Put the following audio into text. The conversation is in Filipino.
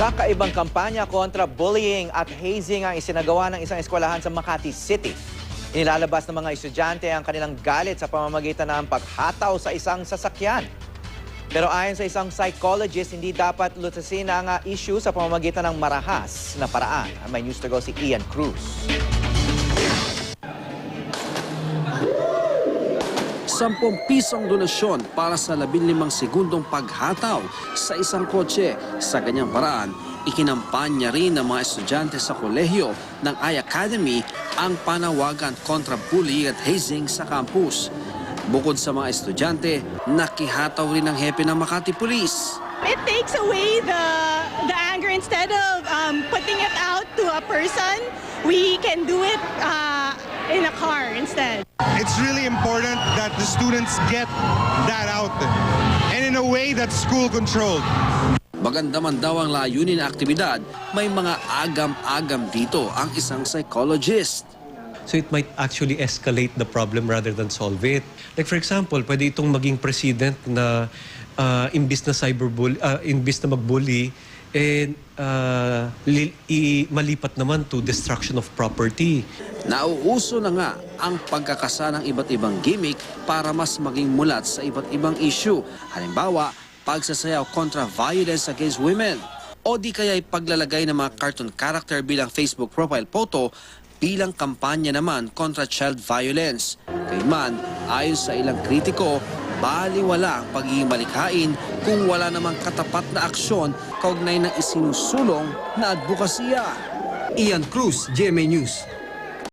Kakaibang kampanya kontra bullying at hazing ang isinagawa ng isang eskwelahan sa Makati City. Inilalabas ng mga estudyante ang kanilang galit sa pamamagitan ng paghataw sa isang sasakyan. Pero ayon sa isang psychologist, hindi dapat lutasin ang issue sa pamamagitan ng marahas na paraan. May news to go si Ian Cruz. 10 pisong donasyon para sa 15 segundong paghataw sa isang kotse. Sa ganyang paraan, ikinampanya rin ng mga estudyante sa kolehiyo ng I-Academy ang panawagan kontra bullying at hazing sa campus. Bukod sa mga estudyante, nakihataw rin ang hepe ng Makati Police. It takes away the anger. Instead of putting it out to a person, we can do it in a car instead. It's really important that the students get that out and in a way that's school controlled. Maganda man daw ang layunin na aktibidad, may mga agam-agam dito ang isang psychologist. So it might actually escalate the problem rather than solve it. Like for example, pwede itong maging president na imbis na imbis na magbully, malipat naman to destruction of property. Nauuso na nga ang pagkakasa ng iba't ibang gimmick para mas maging mulat sa iba't ibang issue. Halimbawa, pagsasayaw kontra violence against women. O di kaya'y paglalagay ng mga cartoon character bilang Facebook profile photo bilang kampanya naman kontra child violence. Kayman, ayon sa ilang kritiko, baliwala ang pagiging malikhain kung wala namang katapat na aksyon kaugnay ng isinusulong na advokasya. Ian Cruz, GMA News.